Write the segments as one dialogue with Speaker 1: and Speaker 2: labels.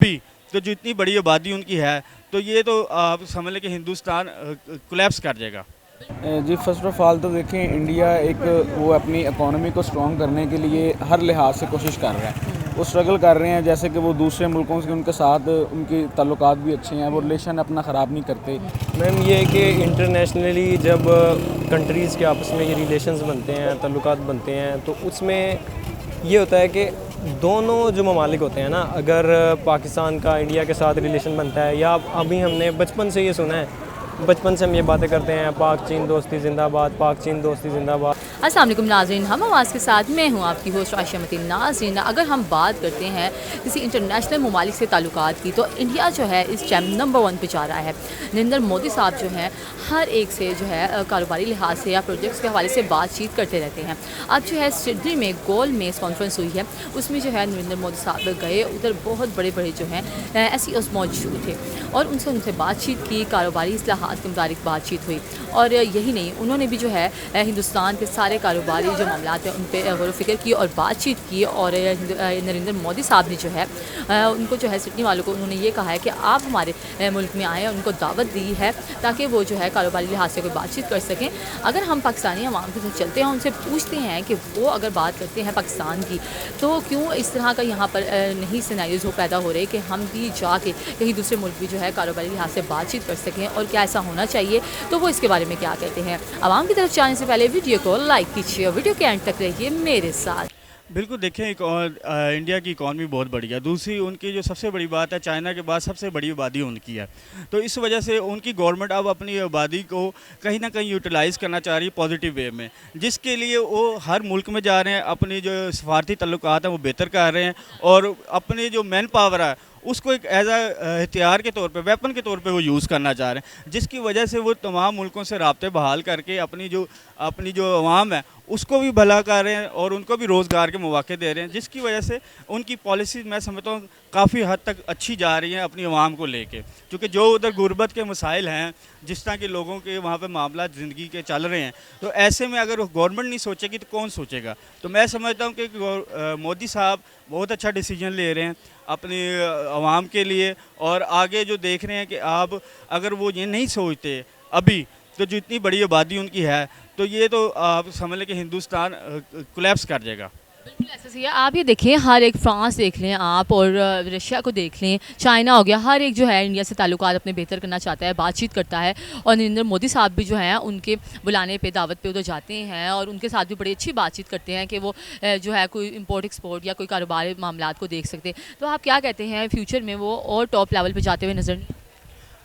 Speaker 1: भी तो जो इतनी बड़ी आबादी उनकी है, तो ये तो आप समझ लें कि हिंदुस्तान कोलैप्स कर जाएगा।
Speaker 2: जी फर्स्ट ऑफ ऑल तो देखें, इंडिया एक वो अपनी इकोनॉमी को स्ट्रॉन्ग करने के लिए हर लिहाज से कोशिश कर रहा है। वो स्ट्रगल कर रहे हैं, जैसे कि वो दूसरे मुल्कों से उनके साथ उनके ताल्लुकात भी अच्छे हैं, वो रिलेशन अपना ख़राब नहीं करते।
Speaker 3: मैम ये है कि इंटरनेशनली जब कंट्रीज़ के आपस में ये रिलेशंस बनते हैं, ताल्लुकात बनते हैं, तो उसमें ये होता है कि दोनों जो ममालिक होते हैं ना, अगर पाकिस्तान का इंडिया के साथ रिलेशन बनता है, या अभी हमने बचपन से ये सुना है, बचपन से हम ये बातें करते हैं, पाक चीन दोस्ती जिंदाबाद, पाक चीन दोस्ती जिंदाबाद।
Speaker 4: अस्सलाम वालेकुम नाज़रीन, हम आवाज़ के साथ मैं हूँ आपकी होस्ट आशिया मतीन। नाज़रीन, अगर हम बात करते हैं किसी इंटरनेशनल ममालिक से ताल्लुकात की, तो इंडिया जो है इस टाइम नंबर 1 पे जा रहा है। नरेंद्र मोदी साहब जो हैं हर एक से जो है कारोबारी लिहाज से या प्रोजेक्ट्स के हवाले से बातचीत करते रहते हैं। अब जो है सिडनी में गोल मेज कॉन्फ्रेंस हुई है, उसमें जो है नरेंद्र मोदी साहब गए, उधर बहुत बड़े बड़े जो हैं SEOs मौजूद थे और उनसे बातचीत की, कारोबारी इस्लाहात के मुताबिक बातचीत हुई। और यही नहीं, उन्होंने भी जो है हिंदुस्तान के सारे कारोबारी जो मामलात हैं उन पर गौर फ़िक्र की और बातचीत की। और नरेंद्र मोदी साहब ने जो है उनको जो है सिडनी वालों को उन्होंने ये कहा है कि आप हमारे मुल्क में आएँ, उनको दावत दी है ताकि वो जो है कारोबारी लिहाज से कोई बातचीत कर सकें। अगर हम पाकिस्तानी अवाम के साथ चलते हैं, उनसे पूछते हैं कि वो अगर बात करते हैं पाकिस्तान की, तो क्यों इस तरह का यहाँ पर नहीं सिनेरियोज़ वो पैदा हो रहे कि हम भी जाके कहीं दूसरे मुल्क भी जो है कारोबारी लिहाज से बातचीत कर सकें, और क्या ऐसा होना चाहिए, तो वो इसके बारे में क्या कहते हैं। आवाम की तरफ जाने से पहले वीडियो को लाइक कीजिए, वीडियो के एंड तक रहिए मेरे साथ।
Speaker 1: बिल्कुल देखें, एक और इंडिया की इकॉनमी बहुत बड़ी है। दूसरी उनकी जो सबसे बड़ी बात है, चाइना के बाद सबसे बड़ी आबादी उनकी है। तो इस वजह से उनकी गवर्नमेंट अब अपनी आबादी को कहीं ना कहीं यूटिलाइज़ करना चाह रही है पॉजिटिव वे में, जिसके लिए वो हर मुल्क में जा रहे हैं, अपनी जो सफारती तल्लुकात हैं वो बेहतर कर रहे हैं, और अपनी जो मैन पावर है उसको एक एज हथियार के तौर पे, वेपन के तौर पे वो यूज़ करना चाह रहे हैं, जिसकी वजह से वो तमाम मुल्कों से राब्ते बहाल करके अपनी जो अवाम है उसको भी भला कर रहे हैं और उनको भी रोज़गार के मौके दे रहे हैं, जिसकी वजह से उनकी पॉलिसीज़ मैं समझता हूँ काफ़ी हद तक अच्छी जा रही हैं अपनी अवाम को लेके। क्योंकि जो उधर गुर्बत के मसाइल हैं, जिस तरह के लोगों के वहाँ पे मामला ज़िंदगी के चल रहे हैं, तो ऐसे में अगर गवर्नमेंट नहीं सोचेगी तो कौन सोचेगा। तो मैं समझता हूँ कि मोदी साहब बहुत अच्छा डिसीजन ले रहे हैं अपनी अवाम के लिए, और आगे जो देख रहे हैं कि आप अगर वो ये नहीं सोचते अभी, तो जो इतनी बड़ी आबादी उनकी है, तो ये तो आप समझ लें कि हिंदुस्तान कोलैप्स कर जाएगा।
Speaker 4: बिल्कुल ऐसा सही है। आप ये देखिए, हर एक फ्रांस देख लें आप, और रशिया को देख लें, चाइना हो गया, हर एक जो है इंडिया से ताल्लुकात अपने बेहतर करना चाहता है, बातचीत करता है। और नरेंद्र मोदी साहब भी जो हैं उनके बुलाने पे, दावत पे उधर जाते हैं और उनके साथ भी बड़ी अच्छी बातचीत करते हैं कि वो जो है कोई इंपोर्ट एक्सपोर्ट या कोई कारोबारी मामलात को देख सकते हैं। तो आप क्या कहते हैं, फ्यूचर में वो और टॉप लेवल पर जाते हुए नजर?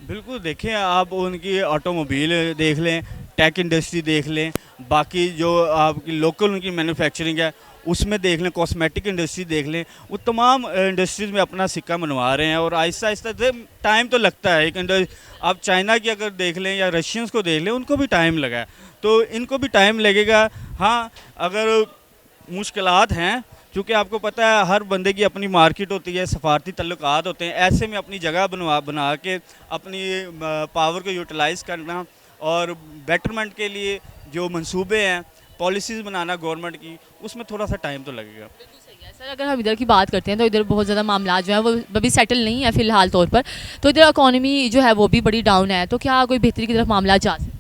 Speaker 1: बिल्कुल देखें, आप उनकी ऑटोमोबाइल देख लें, टेक इंडस्ट्री देख लें, बाकी जो आपकी लोकल उनकी मैन्युफैक्चरिंग है उसमें देख लें, कॉस्मेटिक इंडस्ट्री देख लें, वो तमाम इंडस्ट्रीज़ में अपना सिक्का मनवा रहे हैं। और आहिस्ता आहिस्ता से टाइम तो लगता है, एक आप चाइना की अगर देख लें या रशियंस को देख लें, उनको भी टाइम लगा है, तो इनको भी टाइम लगेगा। हाँ, अगर मुश्किलात हैं, क्योंकि आपको पता है हर बंदे की अपनी मार्केट होती है, सफारती तल्लुकात होते हैं, ऐसे में अपनी जगह बना के अपनी पावर को यूटिलाइज़ करना और बेटरमेंट के लिए जो मंसूबे हैं, पॉलिसीज़ बनाना गवर्नमेंट की, उसमें थोड़ा सा टाइम तो लगेगा।
Speaker 4: सर, अगर हम इधर की बात करते हैं तो इधर बहुत ज़्यादा मामला जो है वो अभी सेटल नहीं है फ़िलहाल तौर पर, तो इधर इकॉनमी जो है वो भी बड़ी डाउन है। तो क्या कोई बेहतरी की तरफ मामला जा सकते हैं?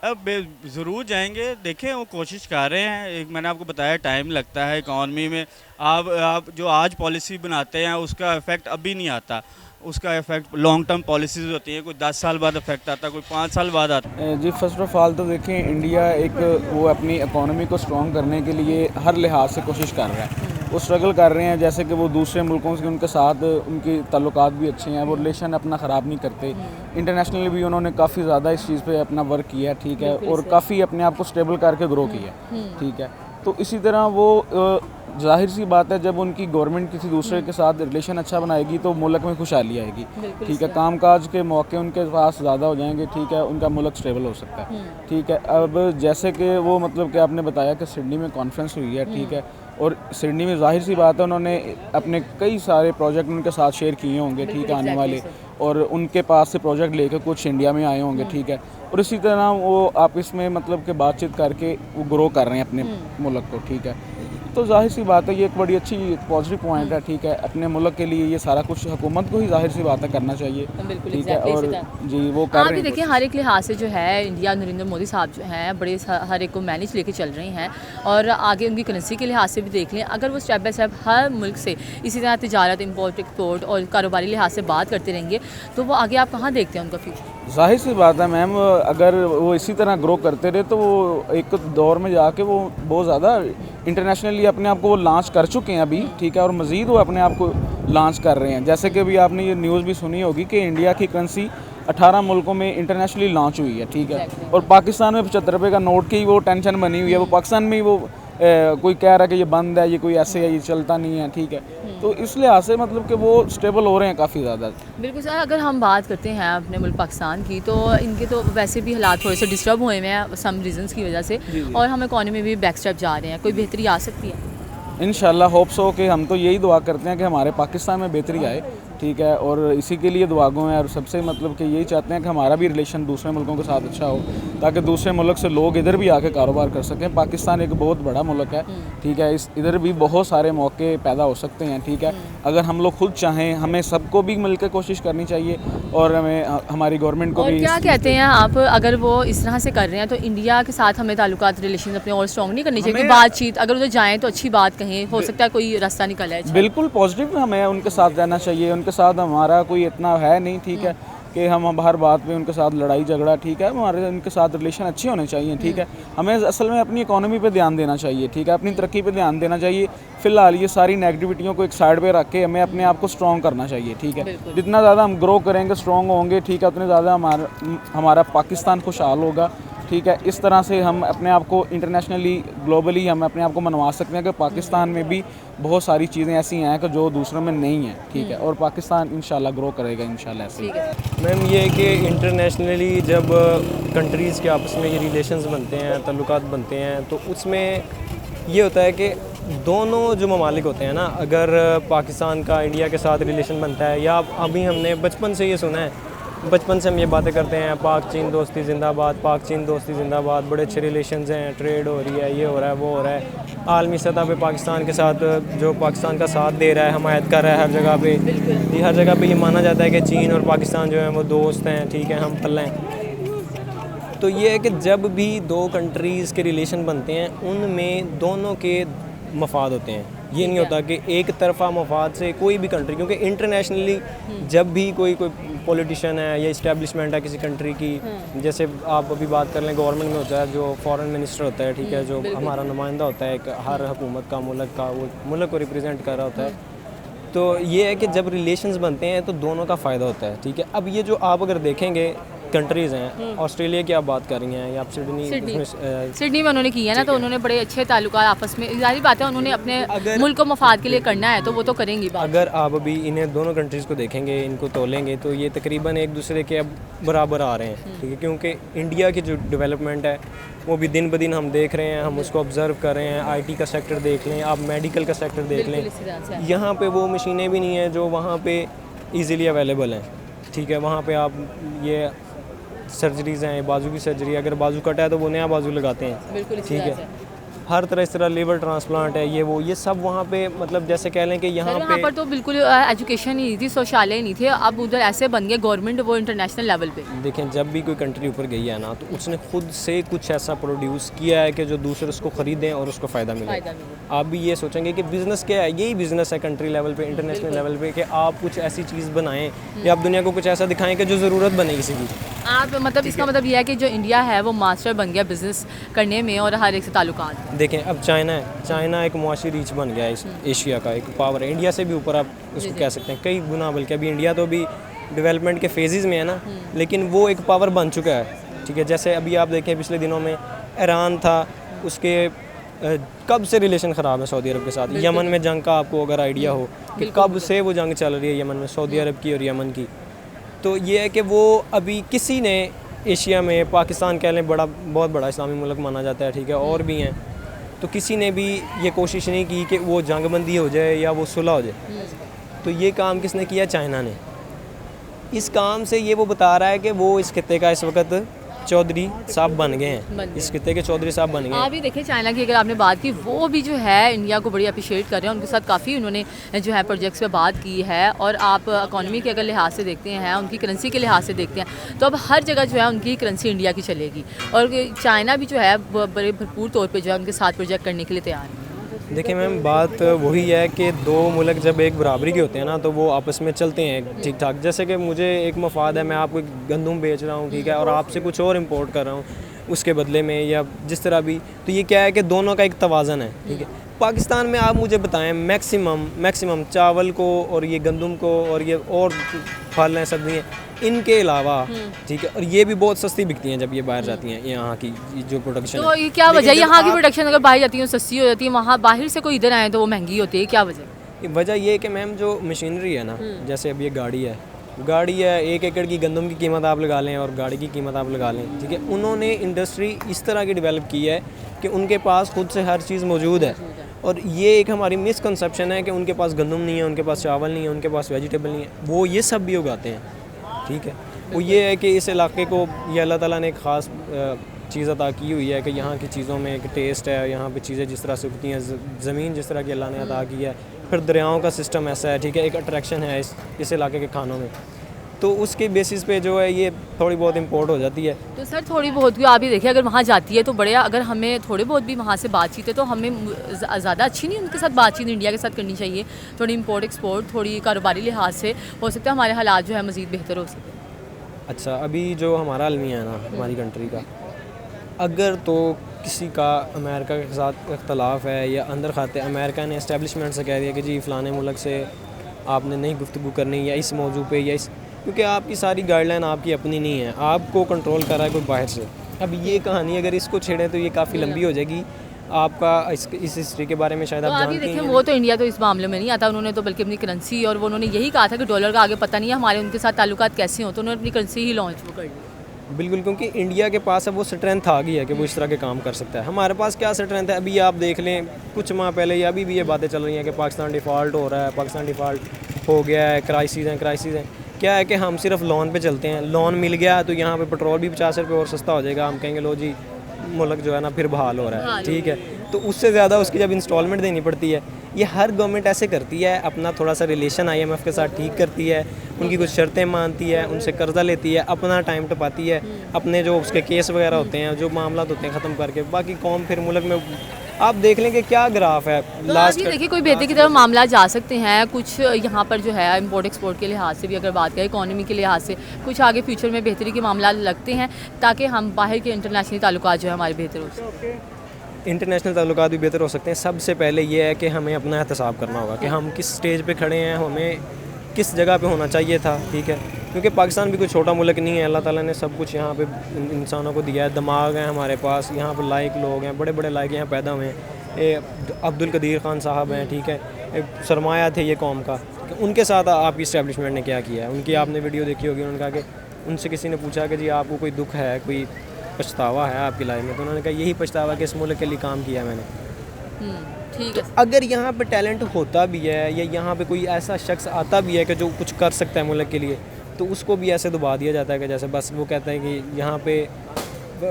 Speaker 1: अब ज़रूर जाएंगे, देखें वो कोशिश कर रहे हैं। एक मैंने आपको बताया टाइम लगता है इकॉनमी में। आप जो आज पॉलिसी बनाते हैं उसका इफ़ेक्ट अभी नहीं आता, उसका इफ़ेक्ट लॉन्ग टर्म पॉलिसीज़ होती है, कोई 10 साल बाद इफ़ेक्ट आता है, कोई 5 साल बाद आता है।
Speaker 2: जी फर्स्ट ऑफ ऑल तो देखें, इंडिया एक वो अपनी इकोनॉमी को स्ट्रॉन्ग करने के लिए हर लिहाज से कोशिश कर रहा है। वो स्ट्रगल कर रहे हैं, जैसे कि वो दूसरे मुल्कों से उनके साथ उनके ताल्लुकात भी अच्छे हैं, वो रिलेशन अपना ख़राब नहीं करते। इंटरनेशनली भी उन्होंने काफ़ी ज़्यादा इस चीज़ पे अपना वर्क किया है, ठीक है, और काफ़ी अपने आप को स्टेबल करके ग्रो किया है, ठीक है। तो इसी तरह वो जाहिर सी बात है, जब उनकी गवर्नमेंट किसी दूसरे के साथ रिलेशन अच्छा बनाएगी तो मुल्क में खुशहाली आएगी, ठीक है, कामकाज के मौके उनके पास ज़्यादा हो जाएंगे, ठीक है, उनका मुल्क स्टेबल हो सकता है, ठीक है। अब जैसे कि वो मतलब कि आपने बताया कि सिडनी में कॉन्फ्रेंस हुई है, ठीक है, और सिडनी में जाहिर सी बात है उन्होंने अपने कई सारे प्रोजेक्ट उनके साथ शेयर किए होंगे, ठीक है, आने वाले, और उनके पास से प्रोजेक्ट लेकर कुछ इंडिया में आए होंगे, ठीक है, और इसी तरह वो आपस में मतलब कि बातचीत करके वो ग्रो कर रहे हैं अपने मुल्क को, ठीक है। तो जाहिर सी बात है ये एक बड़ी अच्छी पॉजिटिव पॉइंट है, ठीक है। अपने मुल्क के लिए ये सारा कुछ हुकूमत को ही जाहिर सी बात है करना चाहिए,
Speaker 4: बिल्कुल
Speaker 2: ठीक है। और जी वो कर
Speaker 4: आप
Speaker 2: रहे
Speaker 4: भी
Speaker 2: हैं
Speaker 4: देखिए हर एक लिहाज से जो है इंडिया नरेंद्र मोदी साहब जो हैं बड़े हर एक को मैनेज लेके चल रहे हैं, और आगे उनकी करेंसी के लिहाज से भी देख लें, अगर वो स्टेप बाय स्टेप हर मुल्क से इसी तरह तिजारत, इंपोर्ट, एक्सपोर्ट और कारोबारी लिहाज से बात करते रहेंगे तो वो आगे आप कहाँ देखते हैं उनका फ्यूचर?
Speaker 2: जाहिर सी बात है मैम, अगर वो इसी तरह ग्रो करते रहे तो वो एक दौर में जाके वो बहुत ज़्यादा इंटरनेशनली अपने आप को वो लॉन्च कर चुके हैं अभी, ठीक है। और मज़ीद वो अपने आप को लॉन्च कर रहे हैं। जैसे कि अभी आपने ये न्यूज़ भी सुनी होगी कि इंडिया की करेंसी 18 मुल्कों में इंटरनेशनली लॉन्च हुई है, ठीक है। और पाकिस्तान में 75 रुपये का नोट की वो टेंशन बनी हुई है। वो पाकिस्तान में वो कोई कह रहा है कि ये बंद है, ये कोई ऐसे है, ये चलता नहीं है, ठीक है। तो इस लिहाज से मतलब कि वो स्टेबल हो रहे हैं काफ़ी ज़्यादा।
Speaker 4: बिल्कुल सर, अगर हम बात करते हैं अपने मुल्क पाकिस्तान की तो इनके तो वैसे भी हालात थोड़े से डिस्टर्ब हुए हुए हैं सम रीजंस की वजह से, और हम इकॉनमी में भी बैक स्टेप जा रहे हैं। कोई बेहतरी आ सकती है?
Speaker 2: इंशाल्लाह होप सो कि हम तो यही दुआ करते हैं कि हमारे पाकिस्तान में बेहतरी आए, ठीक है। और इसी के लिए दुआ गो हैं, और सबसे मतलब कि यही चाहते हैं कि हमारा भी रिलेशन दूसरे मुल्कों के साथ अच्छा हो, ताकि दूसरे मुल्क से लोग इधर भी आके कारोबार कर सकें। पाकिस्तान एक बहुत बड़ा मुल्क है, ठीक है। इधर भी बहुत सारे मौके पैदा हो सकते हैं, ठीक है। अगर हम लोग खुद चाहें, हमें सबको भी मिलकर कोशिश करनी चाहिए, और हमें हमारी गवर्नमेंट को
Speaker 4: और
Speaker 2: भी
Speaker 4: क्या कहते हैं आप, अगर वो इस तरह से कर रहे हैं तो इंडिया के साथ हमें ताल्लुकात रिलेशन अपने और स्ट्रॉन्ग नहीं करनी चाहिए? कि बातचीत अगर उधर जाएँ तो अच्छी बात कहें, हो सकता है कोई रास्ता निकल आए।
Speaker 2: बिल्कुल पॉजिटिव हमें उनके साथ रहना चाहिए। उनके साथ हमारा कोई इतना है नहीं, ठीक है, कि हम हर बात पे उनके साथ लड़ाई झगड़ा, ठीक है। हमारे उनके साथ रिलेशन अच्छे होने चाहिए, ठीक है। हमें असल में अपनी इकोनॉमी पे ध्यान देना चाहिए, ठीक है, अपनी तरक्की पे ध्यान देना चाहिए। फ़िलहाल ये सारी नेगेटिविटियों को एक साइड पे रख के हमें अपने आप को स्ट्रॉन्ग करना चाहिए, ठीक है। जितना ज़्यादा हम ग्रो करेंगे, स्ट्रॉन्ग होंगे, ठीक है, उतने ज़्यादा हमारा पाकिस्तान खुशहाल होगा, ठीक है। इस तरह से हम अपने आप को इंटरनेशनली, ग्लोबली हम अपने आप को मनवा सकते हैं कि पाकिस्तान में भी बहुत सारी चीज़ें ऐसी हैं कि जो दूसरों में नहीं हैं, ठीक है। और पाकिस्तान इंशाल्लाह ग्रो करेगा, इंशाल्लाह ऐसे ही।
Speaker 3: मैम ये है कि इंटरनेशनली जब कंट्रीज़ के आपस में ये रिलेशंस बनते हैं, ताल्लुकात बनते हैं, तो उसमें ये होता है कि दोनों जो ममालिक होते हैं ना, अगर पाकिस्तान का इंडिया के साथ रिलेशन बनता है, या अभी हमने बचपन से ये सुना है, बचपन से हम ये बातें करते हैं, पाक चीन दोस्ती जिंदाबाद, पाक चीन दोस्ती जिंदाबाद, बड़े अच्छे रिलेशंस हैं, ट्रेड हो रही है, ये हो रहा है, वो हो रहा है। आलमी सतह पे पाकिस्तान के साथ जो पाकिस्तान का साथ दे रहा है, हमायत कर रहा है हर जगह पे, ये हर जगह पे ये माना जाता है कि चीन और पाकिस्तान जो है वो दोस्त हैं, ठीक है, हम पल्ले हैं। तो ये है कि जब भी दो कंट्रीज़ के रिलेशन बनते हैं, उनमें दोनों के मफाद होते हैं। ये नहीं होता कि एक तरफा मफाद से कोई भी कंट्री, क्योंकि इंटरनेशनली जब भी कोई पॉलिटिशियन है या इस्टेब्लिशमेंट है किसी कंट्री की, जैसे आप अभी बात कर लें गवर्नमेंट में होता है जो फॉरेन मिनिस्टर होता है, ठीक है, जो हमारा नुमाइंदा होता है एक हर हुकूमत का, मुल्क का, वो मुल्क को रिप्रेजेंट कर रहा होता है। तो ये है कि जब रिलेशंस बनते हैं तो दोनों का फ़ायदा होता है, ठीक है। अब ये जो आप अगर देखेंगे कंट्रीज़ हैं, ऑस्ट्रेलिया की आप बात कर रही हैं, या आप
Speaker 4: सिडनी में उन्होंने की है ना, तो उन्होंने बड़े अच्छे ताल्लुकात आपस में, जाहिर बात है उन्होंने अपने मुल्क को मफाद के लिए करना है तो वो तो करेंगी बात।
Speaker 3: अगर आप अभी इन्हें दोनों कंट्रीज़ को देखेंगे, इनको तोलेंगे, तो ये तकरीबन एक दूसरे के अब बराबर आ रहे हैं, ठीक है। क्योंकि इंडिया की जो डेवलपमेंट है वो भी दिन ब दिन हम देख रहे हैं, हम उसको ऑब्ज़र्व कर रहे हैं। IT का सेक्टर देख लें, आप मेडिकल का सेक्टर देख लें, यहाँ पे वो मशीनें भी नहीं हैं जो वहाँ पे इजीली अवेलेबल हैं, ठीक है। वहाँ पे आप ये सर्जरीज़ हैं, बाजू की सर्जरी, अगर बाजू कटा है तो वो नया बाजू लगाते हैं, ठीक है। हर तरह इस तरह लीवर ट्रांसप्लांट है, ये सब वहाँ पे, मतलब जैसे कह लें कि यहाँ
Speaker 4: पर तो बिल्कुल एजुकेशन नहीं थी, शौचालय नहीं थे, अब उधर ऐसे बन गए गवर्नमेंट वो इंटरनेशनल लेवल पे।
Speaker 3: देखें, जब भी कोई कंट्री ऊपर गई है ना, तो उसने खुद से कुछ ऐसा प्रोड्यूस किया है कि जो दूसरे उसको ख़रीदें और उसको फ़ायदा मिले। आप भी ये सोचेंगे कि बिज़नेस क्या है, यही बिज़नेस है कंट्री लेवल पे, इंटरनेशनल लेवल पे, कि आप कुछ ऐसी चीज़ बनाएं या आप दुनिया को कुछ ऐसा दिखाएं कि जो ज़रूरत बने किसी की।
Speaker 4: आप मतलब इसका मतलब यह है कि जो इंडिया है वो मास्टर बन गया बिज़नेस करने में और हर एक से ताल्लुकात।
Speaker 3: देखें, अब चाइना है, चाइना एक मुआशी रीच बन गया है, इस एशिया का एक पावर है, इंडिया से भी ऊपर आप उसको कह सकते हैं, कई गुना। बल्कि अभी इंडिया तो भी डेवलपमेंट के फेजेस में है ना, लेकिन वो एक पावर बन चुका है, ठीक है। जैसे अभी आप देखें पिछले दिनों में ईरान था, उसके कब से रिलेशन ख़राब है सऊदी अरब के साथ। यमन में जंग का आपको अगर आइडिया हो कि कब से वो जंग चल रही है यमन में, सऊदी अरब की और यमन की। तो ये है कि वो अभी किसी ने एशिया में, पाकिस्तान कह लें, बहुत बड़ा इस्लामी मुल्क माना जाता है, ठीक है, और भी हैं, तो किसी ने भी ये कोशिश नहीं की कि वो जंगबंदी हो जाए या वो सुलह हो जाए। तो ये काम किसने किया? चाइना ने। इस काम से ये वो बता रहा है कि वो इस खित्ते का इस वक्त चौधरी साहब बन गए
Speaker 4: बन
Speaker 3: हैं,
Speaker 4: गए।
Speaker 3: इस खिते के चौधरी साहब बन गए हैं।
Speaker 4: आप भी देखिए चाइना की अगर आपने बात की, वो भी जो है इंडिया को बड़ी अप्रिशिएट कर रहे हैं, उनके साथ काफ़ी उन्होंने जो है प्रोजेक्ट्स पे बात की है। और आप इकॉनमी के अगर लिहाज से देखते हैं, उनकी करेंसी के लिहाज से देखते हैं, तो अब हर जगह जो है उनकी करेंसी इंडिया की चलेगी। और चाइना भी जो है बड़े भरपूर तौर पर जो है उनके साथ प्रोजेक्ट करने के लिए तैयार है।
Speaker 3: देखिए मैम, बात वही है कि दो मुल्क जब एक बराबरी के होते हैं ना, तो वो आपस में चलते हैं ठीक ठाक। जैसे कि मुझे एक मफाद है, मैं आपको गंदम बेच रहा हूँ, ठीक है, और आपसे कुछ और इंपोर्ट कर रहा हूँ उसके बदले में, या जिस तरह भी, तो ये क्या है कि दोनों का एक तवाज़न है, ठीक है। पाकिस्तान में आप मुझे बताएं मैक्सिमम चावल को और ये गंदम को और ये और फल हैं, सब्जियाँ, इनके अलावा, ठीक है, और ये भी बहुत सस्ती बिकती हैं जब ये बाहर जाती हैं, यहाँ की जो प्रोडक्शन
Speaker 4: तो
Speaker 3: है।
Speaker 4: ये क्या वजह है,
Speaker 3: लेकिन जब
Speaker 4: यहाँ की
Speaker 3: आप-
Speaker 4: प्रोडक्शन अगर बाहर जाती है सस्ती हो जाती है, वहाँ बाहर से कोई इधर आए तो वो महंगी होती है, क्या वजह है?
Speaker 3: वजह ये है कि मैम जो मशीनरी है ना, जैसे अब ये गाड़ी है 1 एकड़ की गंदम की कीमत आप लगा लें और गाड़ी की कीमत आप लगा लें, ठीक है। उन्होंने इंडस्ट्री इस तरह की डेवलप की है कि उनके पास खुद से हर चीज़ मौजूद है। और ये एक हमारी मिसकंसेप्शन है कि उनके पास गंदम नहीं है, उनके पास चावल नहीं है, उनके पास वेजिटेबल नहीं है। वो ये सब भी उगाते हैं, ठीक है। वो ये है कि इस इलाके को ये अल्लाह ताला ने एक ख़ास चीज़ अता की हुई है कि यहाँ की चीज़ों में एक टेस्ट है, यहाँ पे चीज़ें जिस तरह से उगती हैं, ज़मीन जिस तरह की अल्लाह ने अता की है, फिर दरियाओं का सिस्टम ऐसा है, ठीक है, एक अट्रैक्शन है इस इलाके के खानों में। तो उसके बेसिस पे जो है ये थोड़ी बहुत इंपोर्ट हो जाती है।
Speaker 4: तो सर थोड़ी बहुत भी आप ही देखिए, अगर वहाँ जाती है तो बड़े, अगर हमें थोड़े बहुत भी वहाँ से बातचीत है तो हमें ज़्यादा अच्छी नहीं उनके साथ बातचीत इंडिया के साथ करनी चाहिए। थोड़ी इंपोर्ट एक्सपोर्ट, थोड़ी कारोबारी लिहाज से हो सकता है हमारे हालात जो है मज़ीद बेहतर हो सके।
Speaker 3: अच्छा, अभी जो हमारा अलमिया है ना हमारी कंट्री का, अगर तो किसी का अमेरिका के साथ इख्तलाफ है या अंदर खाते अमेरिका ने इस्टेब्लिशमेंट से कह दिया कि जी फ़लाने मुल्क से आपने नहीं गुफ्तगू करनी, या इस मौजू पे, या इस, क्योंकि आपकी सारी गाइडलाइन आपकी अपनी नहीं है, आपको कंट्रोल कर रहा है कोई बाहर से। अब ये कहानी अगर इसको छेड़ें तो ये काफ़ी लंबी हो जाएगी। आपका इस हिस्ट्री के बारे में शायद
Speaker 4: तो
Speaker 3: आप
Speaker 4: आप
Speaker 3: जानते
Speaker 4: देखिए,
Speaker 3: हैं।
Speaker 4: वो तो इंडिया तो इस मामले में नहीं आता, उन्होंने तो बल्कि अपनी करेंसी, और वो उन्होंने यही कहा था कि डॉलर का आगे पता नहीं है हमारे उनके साथ ताल्लुकात कैसे हों, तो उन्होंने अपनी करेंसी ही लॉन्च वो कर ली।
Speaker 3: बिल्कुल, क्योंकि इंडिया के पास अब वो स्ट्रेंथ आ गई है कि वो इस तरह के काम कर सकता है। हमारे पास क्या स्ट्रेंथ है? अभी आप देख लें, कुछ माह पहले या अभी भी ये बातें चल रही हैं कि पाकिस्तान डिफ़ॉल्ट हो रहा है, पाकिस्तान डिफ़ॉल्ट हो गया है, क्राइसिस हैं। क्या है कि हम सिर्फ लोन पे चलते हैं, लोन मिल गया तो यहाँ पे पेट्रोल भी 50 रुपये और सस्ता हो जाएगा, हम कहेंगे लो जी मुल्क जो है ना फिर बहाल हो रहा है, ठीक है। तो उससे ज़्यादा उसकी जब इंस्टॉलमेंट देनी पड़ती है, ये हर गवर्नमेंट ऐसे करती है, अपना थोड़ा सा रिलेशन IMF के साथ ठीक करती है, उनकी कुछ शर्तें मानती है, उनसे कर्जा लेती है, अपना टाइम टपाती है, अपने जो उसके केस वगैरह होते हैं, जो मामला होते हैं ख़त्म करके, बाकी कौम फिर मुल्क में आप देख लें कि क्या ग्राफ है
Speaker 4: तो
Speaker 3: लास्ट।
Speaker 4: अभी देखिए कोई बेहतर की तरफ मामला जा सकते हैं, कुछ यहाँ पर जो है इंपोर्ट एक्सपोर्ट के लिहाज से भी अगर बात करें, इकॉनमी के लिहाज से कुछ आगे फ्यूचर में बेहतरी के मामला लगते हैं, ताकि हम बाहर के इंटरनेशनल ताल्लुकात जो है हमारे बेहतर हो सके।
Speaker 3: इंटरनेशनल ताल्लुकात भी बेहतर हो सकते हैं। सबसे पहले ये है कि हमें अपना एहतसाब करना होगा कि हम किस स्टेज पे खड़े हैं, हमें किस जगह पे होना चाहिए था, ठीक है। क्योंकि पाकिस्तान भी कोई छोटा मुल्क नहीं है, अल्लाह ताला ने सब कुछ यहाँ पे इंसानों को दिया है, दिमाग है हमारे पास, यहाँ पर लायक लोग हैं, बड़े बड़े लायक यहाँ पैदा हुए हैं। अब्दुल कदीर खान साहब हैं, ठीक है, एक सरमाया थे ये कौम का। उनके साथ आपकी इस्टेब्लिशमेंट ने क्या किया है, उनकी आपने वीडियो देखी होगी, उन्होंने कहा कि उनसे किसी ने पूछा कि जी आपको कोई दुख है, कोई पछतावा है आपकी लाइफ में, तो उन्होंने कहा यही पछतावा कि इस मुल्क के लिए काम किया मैंने।
Speaker 4: ठीक है।
Speaker 3: अगर यहाँ पे टैलेंट होता भी है या यहाँ पे कोई ऐसा शख्स आता भी है कि जो कुछ कर सकता है मुल्क के लिए, तो उसको भी ऐसे दबा दिया जाता है कि जैसे बस वो कहते हैं कि यहाँ पे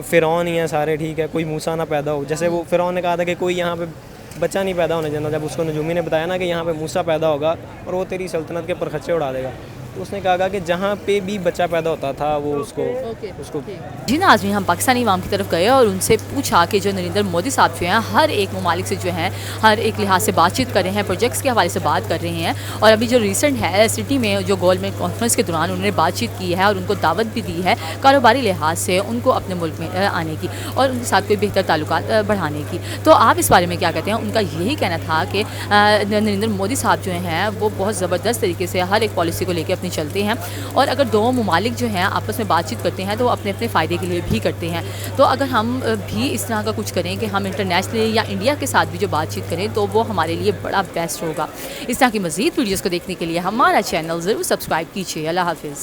Speaker 3: फ़िरौन ही है सारे, ठीक है, कोई मूसा ना पैदा हो। जैसे वो फ़िरौन ने कहा था कि कोई यहाँ पे बच्चा नहीं पैदा होने देना, जब उसको नजूमी ने बताया ना कि यहाँ पे मूसा पैदा होगा और वो तेरी सल्तनत के परखच्चे उड़ा देगा, तो उसने कहा कि जहाँ पे भी बच्चा पैदा होता था वो उसको
Speaker 4: जी नाज़रीन, हम पाकिस्तानी अवाम की तरफ गए और उनसे पूछा कि जो नरेंद्र मोदी साहब जो हैं हर एक ममालिक से जो हैं हर एक लिहाज से बातचीत कर रहे हैं, प्रोजेक्ट्स के हवाले से बात कर रहे हैं, और अभी जो रिसेंट है सिटी में जो गोलमेंट कॉन्फ्रेंस के दौरान उन्होंने बातचीत की है और उनको दावत भी दी है कारोबारी लिहाज से उनको अपने मुल्क में आने की और उनके साथ कोई बेहतर ताल्लुकात बढ़ाने की। तो आप इस बारे में क्या कहते हैं? उनका यही कहना था कि नरेंद्र मोदी साहब जो हैं वो बहुत ज़बरदस्त तरीके से हर एक पॉलिसी को लेकर अपनी चलते हैं, और अगर दो ममालिक जो हैं आपस में बातचीत करते हैं तो वो अपने अपने फ़ायदे के लिए भी करते हैं। तो अगर हम भी इस तरह का कुछ करें कि हम इंटरनेशनली या इंडिया के साथ भी जो बातचीत करें तो वो हमारे लिए बड़ा बेस्ट होगा। इस तरह की मज़ीद वीडियोज़ को देखने के लिए हमारा चैनल ज़रूर सब्सक्राइब कीजिए। अल्लाह हाफ़िज़।